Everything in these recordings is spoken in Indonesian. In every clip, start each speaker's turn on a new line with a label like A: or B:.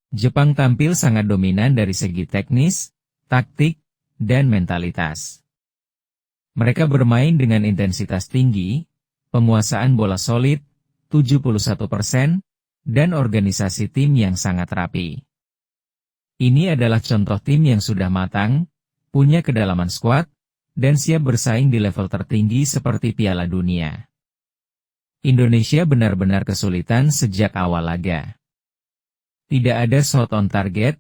A: Jepang tampil sangat dominan dari segi teknis, taktik, dan mentalitas. Mereka bermain dengan intensitas tinggi, penguasaan bola solid, 71%, dan organisasi tim yang sangat rapi. Ini adalah contoh tim yang sudah matang, punya kedalaman skuad, dan siap bersaing di level tertinggi seperti Piala Dunia. Indonesia benar-benar kesulitan sejak awal laga. Tidak ada shot on target,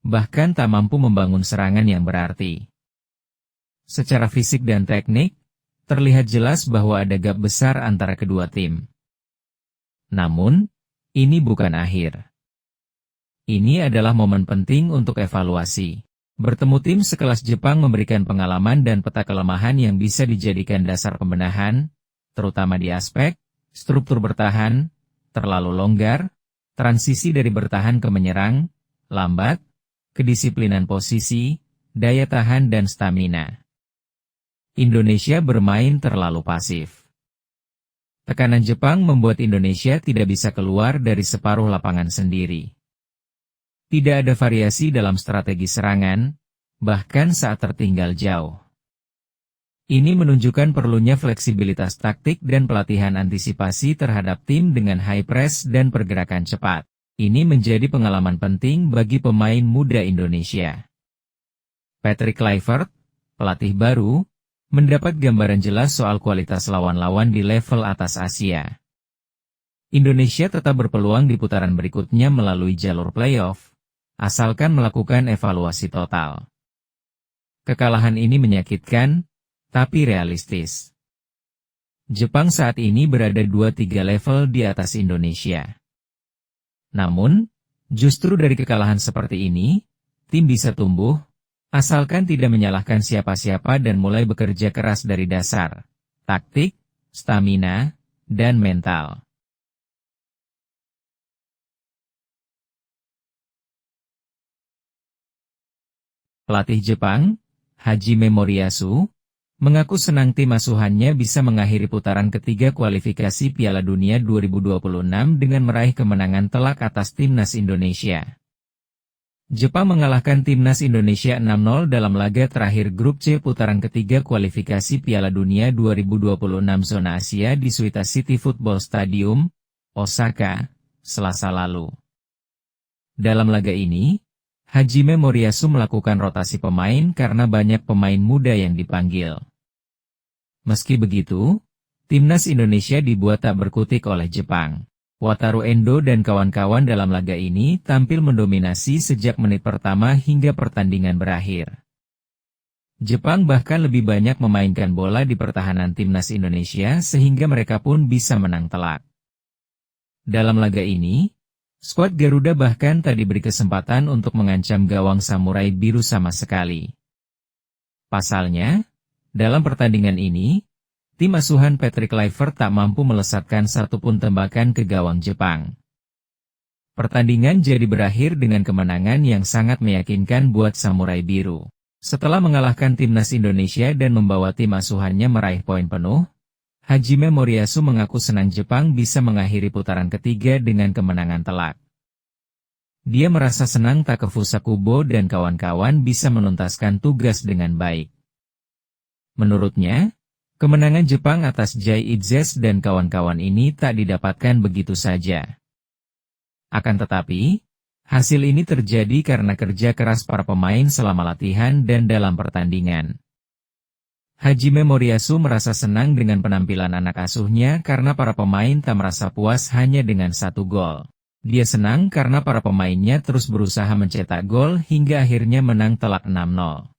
A: bahkan tak mampu membangun serangan yang berarti. Secara fisik dan teknik, terlihat jelas bahwa ada gap besar antara kedua tim. Namun, ini bukan akhir. Ini adalah momen penting untuk evaluasi. Bertemu tim sekelas Jepang memberikan pengalaman dan peta kelemahan yang bisa dijadikan dasar pembenahan, terutama di aspek struktur bertahan, terlalu longgar, transisi dari bertahan ke menyerang, lambat, kedisiplinan posisi, daya tahan dan stamina. Indonesia bermain terlalu pasif. Tekanan Jepang membuat Indonesia tidak bisa keluar dari separuh lapangan sendiri. Tidak ada variasi dalam strategi serangan, bahkan saat tertinggal jauh. Ini menunjukkan perlunya fleksibilitas taktik dan pelatihan antisipasi terhadap tim dengan high press dan pergerakan cepat. Ini menjadi pengalaman penting bagi pemain muda Indonesia. Patrick Kluivert, pelatih baru, mendapat gambaran jelas soal kualitas lawan-lawan di level atas Asia. Indonesia tetap berpeluang di putaran berikutnya melalui jalur playoff, asalkan melakukan evaluasi total. Kekalahan ini menyakitkan, tapi realistis. Jepang saat ini berada 2-3 level di atas Indonesia. Namun, justru dari kekalahan seperti ini, tim bisa tumbuh, asalkan tidak menyalahkan siapa-siapa dan mulai bekerja keras dari dasar, taktik, stamina, dan mental. Pelatih Jepang, Hajime Moriyasu, mengaku senang tim asuhannya bisa mengakhiri putaran ketiga kualifikasi Piala Dunia 2026 dengan meraih kemenangan telak atas timnas Indonesia. Jepang mengalahkan timnas Indonesia 6-0 dalam laga terakhir grup C putaran ketiga kualifikasi Piala Dunia 2026 zona Asia di Suita City Football Stadium, Osaka, Selasa lalu. Dalam laga ini, Hajime Moriyasu melakukan rotasi pemain karena banyak pemain muda yang dipanggil. Meski begitu, timnas Indonesia dibuat tak berkutik oleh Jepang. Wataru Endo dan kawan-kawan dalam laga ini tampil mendominasi sejak menit pertama hingga pertandingan berakhir. Jepang bahkan lebih banyak memainkan bola di pertahanan timnas Indonesia sehingga mereka pun bisa menang telak. Dalam laga ini, skuad Garuda bahkan tak diberi kesempatan untuk mengancam gawang Samurai Biru sama sekali. Pasalnya, dalam pertandingan ini, tim asuhan Patrick Kluivert tak mampu melesatkan satupun tembakan ke gawang Jepang. Pertandingan jadi berakhir dengan kemenangan yang sangat meyakinkan buat Samurai Biru. Setelah mengalahkan timnas Indonesia dan membawa tim asuhannya meraih poin penuh, Hajime Moriyasu mengaku senang Jepang bisa mengakhiri putaran ketiga dengan kemenangan telak. Dia merasa senang Takefusa Kubo dan kawan-kawan bisa menuntaskan tugas dengan baik. Menurutnya, kemenangan Jepang atas Jai Itzes dan kawan-kawan ini tak didapatkan begitu saja. Akan tetapi, hasil ini terjadi karena kerja keras para pemain selama latihan dan dalam pertandingan. Hajime Moriyasu merasa senang dengan penampilan anak asuhnya karena para pemain tak merasa puas hanya dengan 1 gol. Dia senang karena para pemainnya terus berusaha mencetak gol hingga akhirnya menang telak 6-0.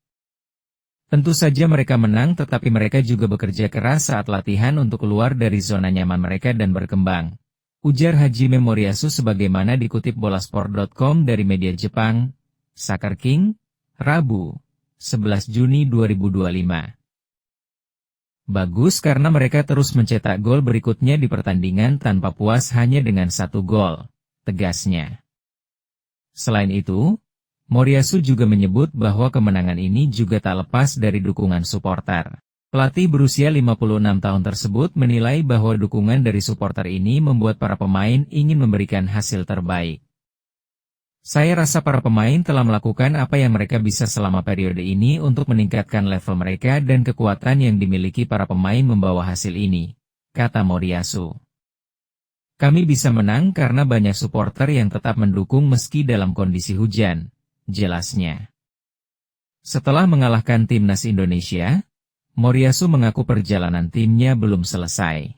A: Tentu saja mereka menang tetapi mereka juga bekerja keras saat latihan untuk keluar dari zona nyaman mereka dan berkembang. Ujar Hajime Moriyasu sebagaimana dikutip bolasport.com dari media Jepang, Soccer King, Rabu, 11 Juni 2025. Bagus karena mereka terus mencetak gol berikutnya di pertandingan tanpa puas hanya dengan 1 gol, tegasnya. Selain itu, Moriyasu juga menyebut bahwa kemenangan ini juga tak lepas dari dukungan supporter. Pelatih berusia 56 tahun tersebut menilai bahwa dukungan dari supporter ini membuat para pemain ingin memberikan hasil terbaik. Saya rasa para pemain telah melakukan apa yang mereka bisa selama periode ini untuk meningkatkan level mereka dan kekuatan yang dimiliki para pemain membawa hasil ini, kata Moriyasu. Kami bisa menang karena banyak supporter yang tetap mendukung meski dalam kondisi hujan, jelasnya. Setelah mengalahkan timnas Indonesia, Moriyasu mengaku perjalanan timnya belum selesai.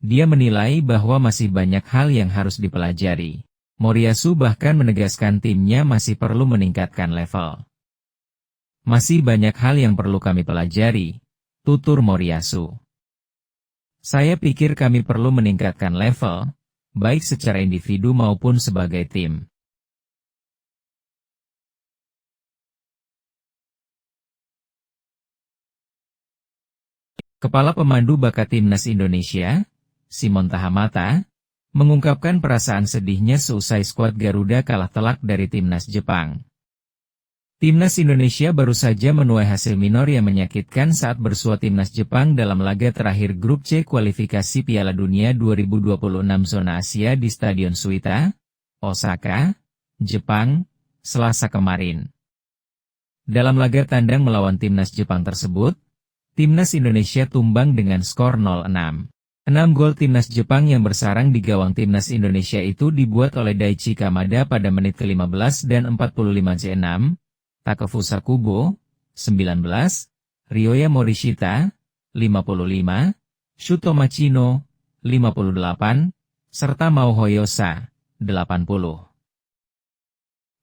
A: Dia menilai bahwa masih banyak hal yang harus dipelajari. Moriyasu bahkan menegaskan timnya masih perlu meningkatkan level. Masih banyak hal yang perlu kami pelajari, tutur Moriyasu. Saya pikir kami perlu meningkatkan level, baik secara individu maupun sebagai tim. Kepala Pemandu Bakat Timnas Indonesia, Simon Tahamata, mengungkapkan perasaan sedihnya seusai skuad Garuda kalah telak dari Timnas Jepang. Timnas Indonesia baru saja menuai hasil minor yang menyakitkan saat bersua Timnas Jepang dalam laga terakhir Grup C kualifikasi Piala Dunia 2026 zona Asia di Stadion Suita, Osaka, Jepang, Selasa kemarin. Dalam laga tandang melawan Timnas Jepang tersebut, Timnas Indonesia tumbang dengan skor 0-6. 6 gol Timnas Jepang yang bersarang di gawang Timnas Indonesia itu dibuat oleh Daichi Kamada pada menit ke-15 dan 45 C6, Takefusa Kubo, 19, Ryoya Morishita, 55, Shuto Machino, 58, serta Mao Hoyosa, 80.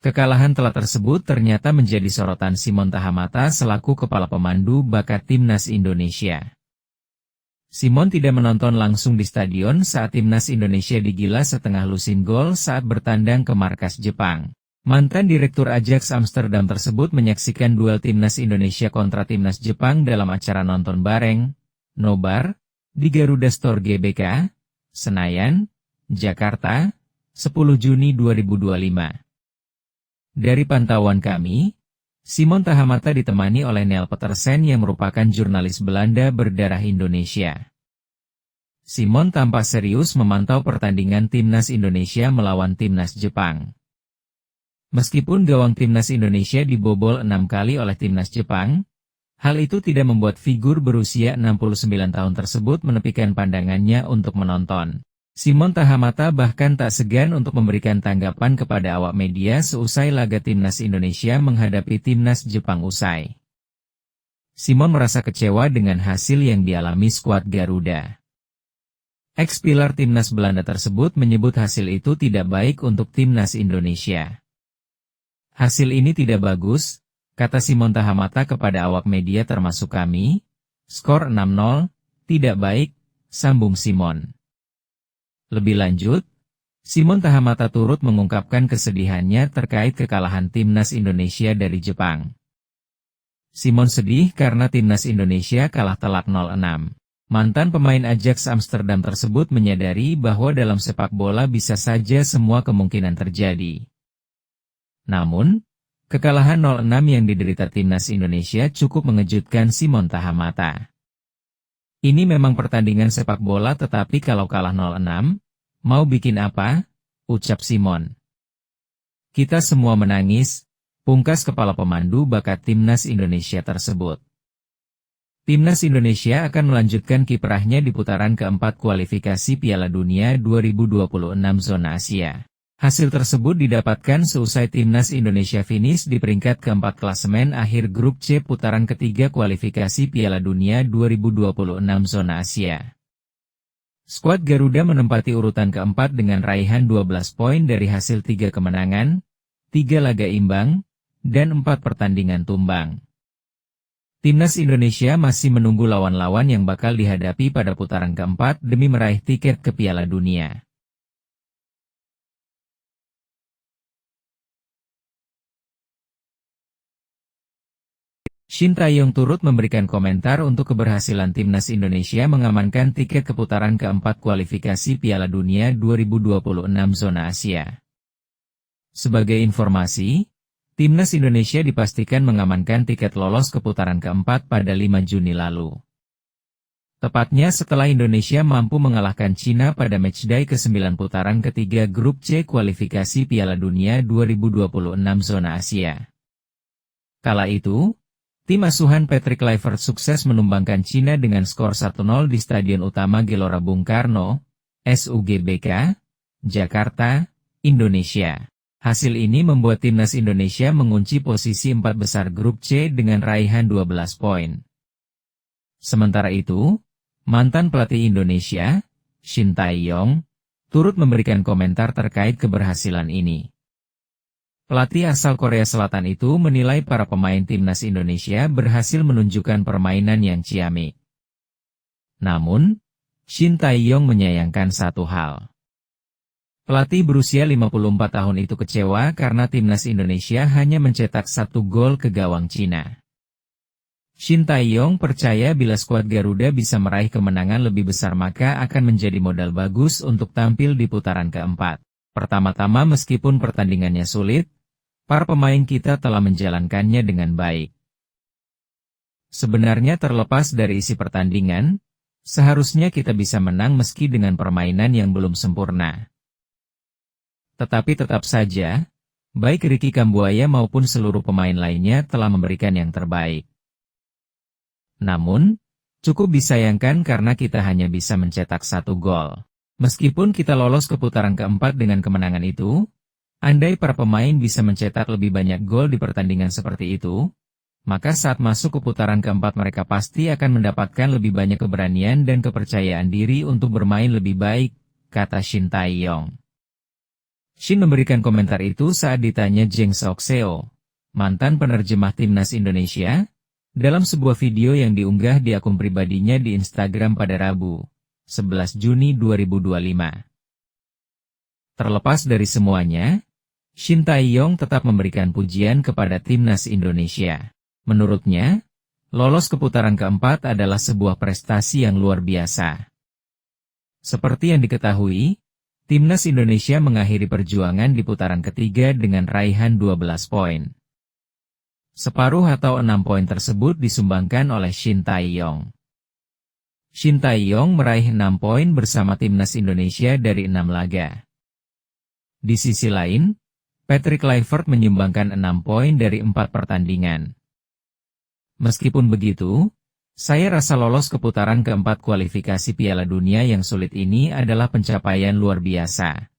A: Kekalahan telak tersebut ternyata menjadi sorotan Simon Tahamata selaku kepala pemandu bakat Timnas Indonesia. Simon tidak menonton langsung di stadion saat Timnas Indonesia digilas setengah lusin gol saat bertandang ke markas Jepang. Mantan Direktur Ajax Amsterdam tersebut menyaksikan duel Timnas Indonesia kontra Timnas Jepang dalam acara nonton bareng, Nobar, di Garuda Store GBK, Senayan, Jakarta, 10 Juni 2025. Dari pantauan kami, Simon Tahamata ditemani oleh Neil Petersen yang merupakan jurnalis Belanda berdarah Indonesia. Simon tampak serius memantau pertandingan Timnas Indonesia melawan Timnas Jepang. Meskipun gawang Timnas Indonesia dibobol 6 kali oleh Timnas Jepang, hal itu tidak membuat figur berusia 69 tahun tersebut menepikan pandangannya untuk menonton. Simon Tahamata bahkan tak segan untuk memberikan tanggapan kepada awak media seusai laga Timnas Indonesia menghadapi Timnas Jepang usai. Simon merasa kecewa dengan hasil yang dialami skuad Garuda. Ex-pilar Timnas Belanda tersebut menyebut hasil itu tidak baik untuk Timnas Indonesia. Hasil ini tidak bagus, kata Simon Tahamata kepada awak media termasuk kami. Skor 6-0, tidak baik, sambung Simon. Lebih lanjut, Simon Tahamata turut mengungkapkan kesedihannya terkait kekalahan Timnas Indonesia dari Jepang. Simon sedih karena Timnas Indonesia kalah telak 0-6. Mantan pemain Ajax Amsterdam tersebut menyadari bahwa dalam sepak bola bisa saja semua kemungkinan terjadi. Namun, kekalahan 0-6 yang diderita Timnas Indonesia cukup mengejutkan Simon Tahamata. Ini memang pertandingan sepak bola tetapi kalau kalah 0-6, mau bikin apa? Ucap Simon. Kita semua menangis, pungkas kepala pemandu bakat Timnas Indonesia tersebut. Timnas Indonesia akan melanjutkan kiprahnya di putaran keempat kualifikasi Piala Dunia 2026 zona Asia. Hasil tersebut didapatkan seusai Timnas Indonesia finish di peringkat keempat klasemen akhir Grup C putaran ketiga kualifikasi Piala Dunia 2026 zona Asia. Skuad Garuda menempati urutan keempat dengan raihan 12 poin dari hasil 3 kemenangan, 3 laga imbang, dan 4 pertandingan tumbang. Timnas Indonesia masih menunggu lawan-lawan yang bakal dihadapi pada putaran keempat demi meraih tiket ke Piala Dunia. Shin Tae-yong turut memberikan komentar untuk keberhasilan Timnas Indonesia mengamankan tiket ke putaran keempat kualifikasi Piala Dunia 2026 zona Asia. Sebagai informasi, Timnas Indonesia dipastikan mengamankan tiket lolos ke putaran keempat pada 5 Juni lalu. Tepatnya setelah Indonesia mampu mengalahkan Cina pada matchday ke-9 putaran ketiga grup C kualifikasi Piala Dunia 2026 zona Asia. Kala itu, tim asuhan Patrick Kluivert sukses menumbangkan Cina dengan skor 1-0 di Stadion Utama Gelora Bung Karno, SUGBK, Jakarta, Indonesia. Hasil ini membuat timnas Indonesia mengunci posisi 4 besar grup C dengan raihan 12 poin. Sementara itu, mantan pelatih Indonesia, Shin Tae-yong, turut memberikan komentar terkait keberhasilan ini. Pelatih asal Korea Selatan itu menilai para pemain timnas Indonesia berhasil menunjukkan permainan yang ciamik. Namun, Shin Tae-yong menyayangkan satu hal. Pelatih berusia 54 tahun itu kecewa karena timnas Indonesia hanya mencetak 1 gol ke gawang Cina. Shin Tae-yong percaya bila skuad Garuda bisa meraih kemenangan lebih besar maka akan menjadi modal bagus untuk tampil di putaran keempat. Pertama-tama meskipun pertandingannya sulit, para pemain kita telah menjalankannya dengan baik. Sebenarnya terlepas dari isi pertandingan, seharusnya kita bisa menang meski dengan permainan yang belum sempurna. Tetapi tetap saja, baik Ricky Kambuaya maupun seluruh pemain lainnya telah memberikan yang terbaik. Namun, cukup disayangkan karena kita hanya bisa mencetak 1 gol. Meskipun kita lolos ke putaran keempat dengan kemenangan itu, andai para pemain bisa mencetak lebih banyak gol di pertandingan seperti itu, maka saat masuk ke putaran keempat mereka pasti akan mendapatkan lebih banyak keberanian dan kepercayaan diri untuk bermain lebih baik, kata Shin Tae-yong. Shin memberikan komentar itu saat ditanya Jeng Sok-seo, mantan penerjemah timnas Indonesia, dalam sebuah video yang diunggah di akun pribadinya di Instagram pada Rabu, 11 Juni 2025. Terlepas dari semuanya, Shin Tae-yong tetap memberikan pujian kepada timnas Indonesia. Menurutnya, lolos ke putaran keempat adalah sebuah prestasi yang luar biasa. Seperti yang diketahui, timnas Indonesia mengakhiri perjuangan di putaran ketiga dengan raihan 12 poin. Separuh atau 6 poin tersebut disumbangkan oleh Shin Tae-yong. Shin Tae-yong meraih 6 poin bersama timnas Indonesia dari 6 laga. Di sisi lain, Patrick Kluivert menyumbangkan 6 poin dari 4 pertandingan. Meskipun begitu, saya rasa lolos ke putaran keempat kualifikasi Piala Dunia yang sulit ini adalah pencapaian luar biasa.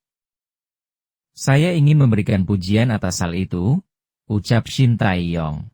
A: Saya ingin memberikan pujian atas hal itu, ucap Shin Tae-yong.